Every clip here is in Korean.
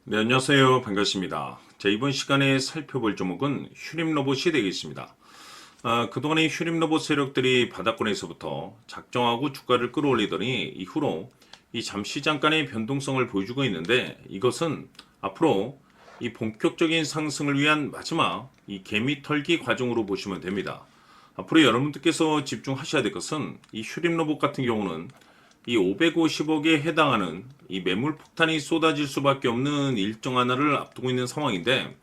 네, 안녕하세요. 반갑습니다. 자, 이번 시간에 살펴볼 종목은 휴림로봇이 되겠습니다. 그동안의 휴림로봇 세력들이 바닥권에서부터 작정하고 주가를 끌어올리더니 이후로 이 잠시 잠깐의 변동성을 보여주고 있는데 이것은 앞으로 이 본격적인 상승을 위한 마지막 이 개미털기 과정으로 보시면 됩니다. 앞으로 여러분들께서 집중하셔야 될 것은 이 휴림로봇 같은 경우는 이 550억에 해당하는 이 매물 폭탄이 쏟아질 수밖에 없는 일정 하나를 앞두고 있는 상황인데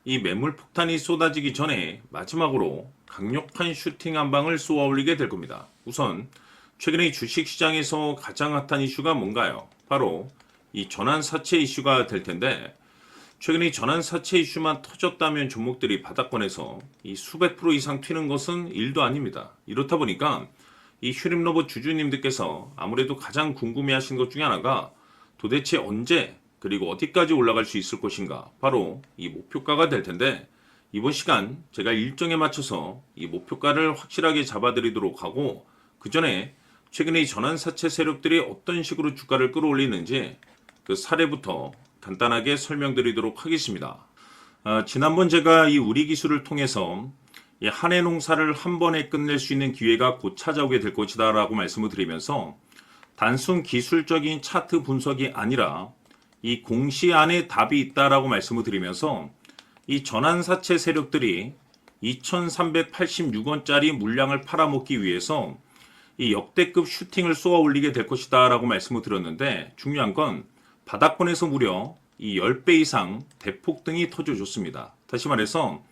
이 매물 폭탄이 쏟아지기 전에 마지막으로 강력한 슈팅 한 방을 쏘아 올리게 될 겁니다. 우선 최근에 주식시장에서 가장 핫한 이슈가 뭔가요? 바로 이 전환사채 이슈가 될 텐데 최근에 전환사채 이슈만 터졌다면 종목들이 바닥권에서 이 수백 프로 이상 튀는 것은 일도 아닙니다. 이렇다 보니까 이 휴림로봇 주주님들께서 아무래도 가장 궁금해하신 것 중에 하나가 도대체 언제 그리고 어디까지 올라갈 수 있을 것인가, 바로 이 목표가가 될 텐데 이번 시간 제가 일정에 맞춰서 이 목표가를 확실하게 잡아드리도록 하고 그 전에 최근에 이 전환사채 세력들이 어떤 식으로 주가를 끌어올리는지 그 사례부터 간단하게 설명드리도록 하겠습니다. 지난번 제가 이 우리 기술을 통해서 이 한해 농사를 한 번에 끝낼 수 있는 기회가 곧 찾아오게 될 것이다 라고 말씀을 드리면서 단순 기술적인 차트 분석이 아니라 이 공시 안에 답이 있다라고 말씀을 드리면서 이 전환사채 세력들이 2386원짜리 물량을 팔아먹기 위해서 이 역대급 슈팅을 쏘아 올리게 될 것이다 라고 말씀을 드렸는데, 중요한 건 바닥권에서 무려 이 10배 이상 대폭등이 터져줬습니다. 다시 말해서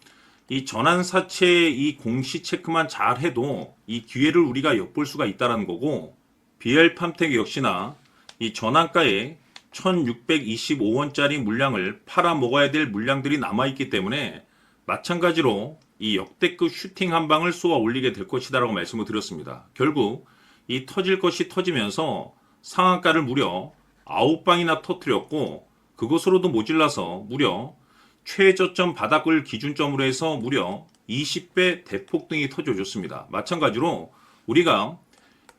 이 전환사채 이 공시 체크만 잘 해도 이 기회를 우리가 엿볼 수가 있다는 거고, BL팜텍 역시나 이 전환가에 1625원짜리 물량을 팔아 먹어야 될 물량들이 남아있기 때문에 마찬가지로 이 역대급 슈팅 한 방을 쏘아 올리게 될 것이다 라고 말씀을 드렸습니다. 결국 이 터질 것이 터지면서 상한가를 무려 9방이나 터뜨렸고, 그것으로도 모질라서 무려 최저점 바닥을 기준점으로 해서 무려 20배 대폭등이 터져줬습니다. 마찬가지로 우리가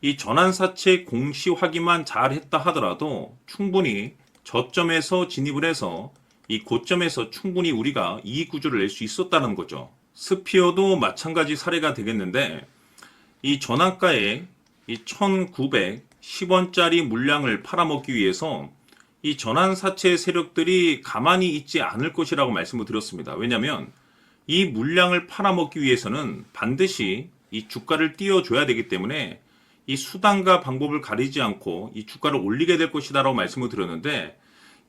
이 전환사채 공시 확인만 잘 했다 하더라도 충분히 저점에서 진입을 해서 이 고점에서 충분히 우리가 이익 구조를 낼 수 있었다는 거죠. 스피어도 마찬가지 사례가 되겠는데 이 전환가에 이 1910원짜리 물량을 팔아먹기 위해서 이 전환사채 세력들이 가만히 있지 않을 것이라고 말씀을 드렸습니다. 왜냐하면 이 물량을 팔아먹기 위해서는 반드시 이 주가를 띄워줘야 되기 때문에 이 수단과 방법을 가리지 않고 이 주가를 올리게 될 것이다 라고 말씀을 드렸는데,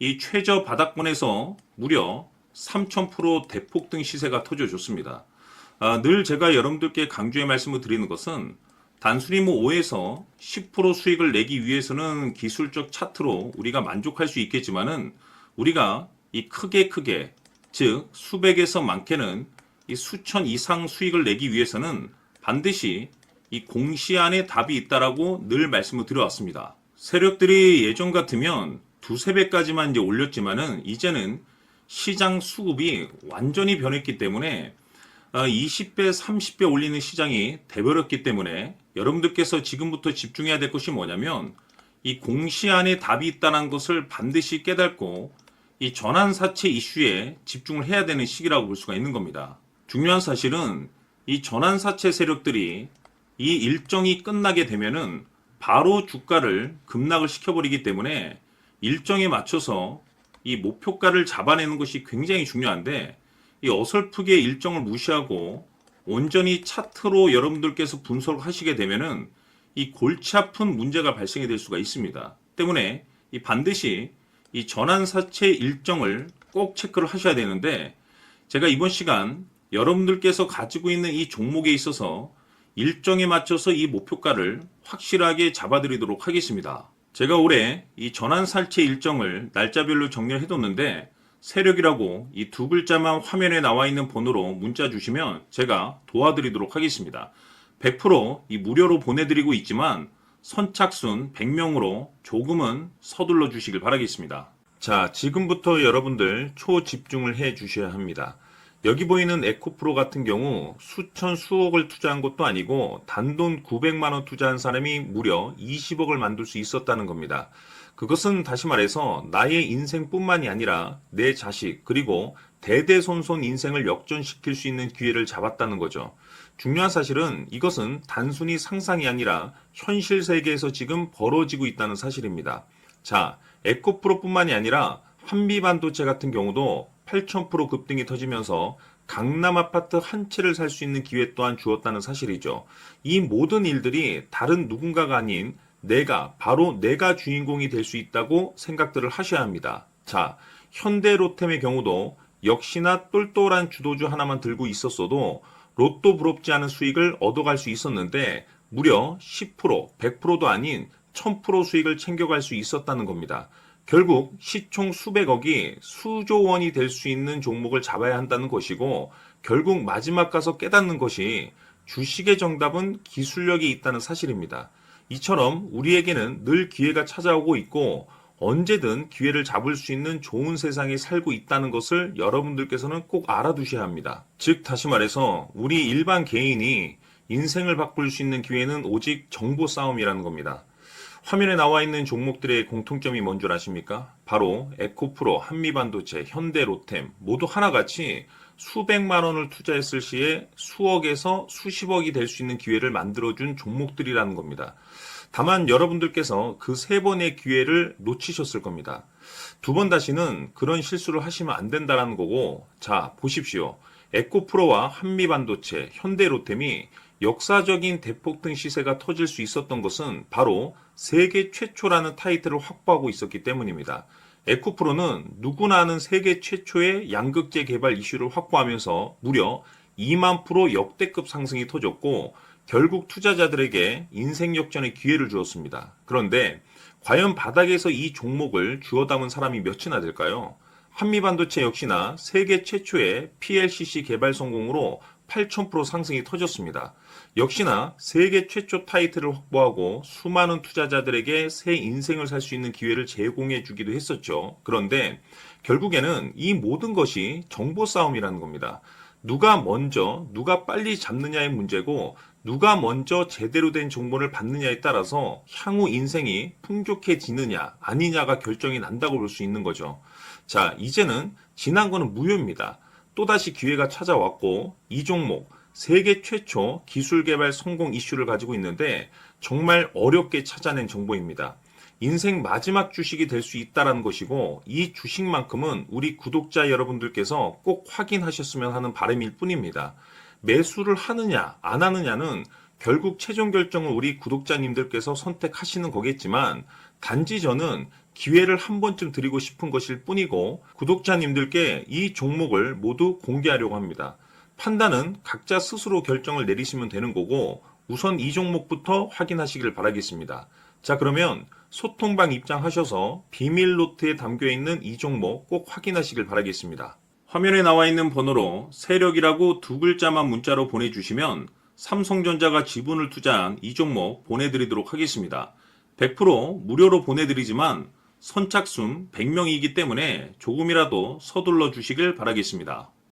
이 최저 바닥권에서 무려 3000% 대폭등 시세가 터져줬습니다. 늘 제가 여러분들께 강조해 말씀을 드리는 것은 단순히 5에서 10% 수익을 내기 위해서는 기술적 차트로 우리가 만족할 수 있겠지만은 우리가 이 크게 즉 수백에서 많게는 이 수천 이상 수익을 내기 위해서는 반드시 이 공시 안에 답이 있다라고 늘 말씀을 드려왔습니다. 세력들이 예전 같으면 두세 배까지만 이제 올렸지만은 이제는 시장 수급이 완전히 변했기 때문에 20배, 30배 올리는 시장이 돼버렸기 때문에 여러분들께서 지금부터 집중해야 될 것이 뭐냐면 이 공시 안에 답이 있다는 것을 반드시 깨닫고 이 전환사채 이슈에 집중을 해야 되는 시기라고 볼 수가 있는 겁니다. 중요한 사실은 이 전환사채 세력들이 이 일정이 끝나게 되면은 바로 주가를 급락을 시켜버리기 때문에 일정에 맞춰서 이 목표가를 잡아내는 것이 굉장히 중요한데, 이 어설프게 일정을 무시하고 온전히 차트로 여러분들께서 분석을 하시게 되면은 이 골치 아픈 문제가 발생이 될 수가 있습니다. 때문에 이 반드시 이 전환사채 일정을 꼭 체크를 하셔야 되는데, 제가 이번 시간 여러분들께서 가지고 있는 이 종목에 있어서 일정에 맞춰서 이 목표가를 확실하게 잡아드리도록 하겠습니다. 제가 올해 이 전환사채 일정을 날짜별로 정리를 해뒀는데 세력이라고 이 두 글자만 화면에 나와 있는 번호로 문자 주시면 제가 도와드리도록 하겠습니다. 100% 무료로 보내드리고 있지만 선착순 100명으로 조금은 서둘러 주시길 바라겠습니다. 자, 지금부터 여러분들 초집중을 해 주셔야 합니다. 여기 보이는 에코프로 같은 경우 수천 수억을 투자한 것도 아니고 단돈 900만원 투자한 사람이 무려 20억을 만들 수 있었다는 겁니다. 그것은 다시 말해서 나의 인생뿐만이 아니라 내 자식 그리고 대대손손 인생을 역전시킬 수 있는 기회를 잡았다는 거죠. 중요한 사실은 이것은 단순히 상상이 아니라 현실 세계에서 지금 벌어지고 있다는 사실입니다. 자, 에코프로뿐만이 아니라 한미반도체 같은 경우도 8,000% 급등이 터지면서 강남 아파트 한 채를 살 수 있는 기회 또한 주었다는 사실이죠. 이 모든 일들이 다른 누군가가 아닌 바로 내가 주인공이 될 수 있다고 생각들을 하셔야 합니다. 자, 현대로템의 경우도 역시나 똘똘한 주도주 하나만 들고 있었어도 로또 부럽지 않은 수익을 얻어갈 수 있었는데 무려 10%, 100%도 아닌 1000% 수익을 챙겨갈 수 있었다는 겁니다. 결국 시총 수백억이 수조 원이 될 수 있는 종목을 잡아야 한다는 것이고 결국 마지막 가서 깨닫는 것이 주식의 정답은 기술력이 있다는 사실입니다. 이처럼 우리에게는 늘 기회가 찾아오고 있고 언제든 기회를 잡을 수 있는 좋은 세상에 살고 있다는 것을 여러분들께서는 꼭 알아두셔야 합니다. 즉 다시 말해서 우리 일반 개인이 인생을 바꿀 수 있는 기회는 오직 정보 싸움이라는 겁니다. 화면에 나와 있는 종목들의 공통점이 뭔 줄 아십니까? 바로 에코프로, 한미반도체, 현대로템 모두 하나같이 수백만 원을 투자했을 시에 수억에서 수십억이 될 수 있는 기회를 만들어준 종목들이라는 겁니다. 다만 여러분들께서 그 세 번의 기회를 놓치셨을 겁니다. 두 번 다시는 그런 실수를 하시면 안 된다는 거고, 자, 보십시오. 에코프로와 한미반도체, 현대로템이 역사적인 대폭등 시세가 터질 수 있었던 것은 바로 세계 최초라는 타이틀을 확보하고 있었기 때문입니다. 에코프로는 누구나 아는 세계 최초의 양극재 개발 이슈를 확보하면서 무려 2만 프로 역대급 상승이 터졌고 결국 투자자들에게 인생 역전의 기회를 주었습니다. 그런데 과연 바닥에서 이 종목을 주워 담은 사람이 몇이나 될까요? 한미반도체 역시나 세계 최초의 PLCC 개발 성공으로 8,000% 상승이 터졌습니다. 역시나 세계 최초 타이틀을 확보하고 수많은 투자자들에게 새 인생을 살 수 있는 기회를 제공해 주기도 했었죠. 그런데 결국에는 이 모든 것이 정보 싸움이라는 겁니다. 누가 먼저, 누가 빨리 잡느냐의 문제고 누가 먼저 제대로 된 정보를 받느냐에 따라서 향후 인생이 풍족해지느냐 아니냐가 결정이 난다고 볼 수 있는 거죠. 자, 이제는 지난 거는 무효입니다. 또다시 기회가 찾아왔고 이 종목 세계 최초 기술 개발 성공 이슈를 가지고 있는데 정말 어렵게 찾아낸 정보입니다. 인생 마지막 주식이 될 수 있다는 것이고 이 주식만큼은 우리 구독자 여러분들께서 꼭 확인하셨으면 하는 바람일 뿐입니다. 매수를 하느냐 안 하느냐는 결국 최종 결정을 우리 구독자님들께서 선택하시는 거겠지만 단지 저는 기회를 한 번쯤 드리고 싶은 것일 뿐이고 구독자님들께 이 종목을 모두 공개하려고 합니다. 판단은 각자 스스로 결정을 내리시면 되는 거고 우선 이 종목부터 확인하시길 바라겠습니다. 자, 그러면 소통방 입장하셔서 비밀 노트에 담겨있는 이 종목 꼭 확인하시길 바라겠습니다. 화면에 나와 있는 번호로 세력이라고 두 글자만 문자로 보내주시면 삼성전자가 지분을 투자한 이 종목 보내드리도록 하겠습니다. 100% 무료로 보내드리지만 선착순 100명이기 때문에 조금이라도 서둘러 주시길 바라겠습니다.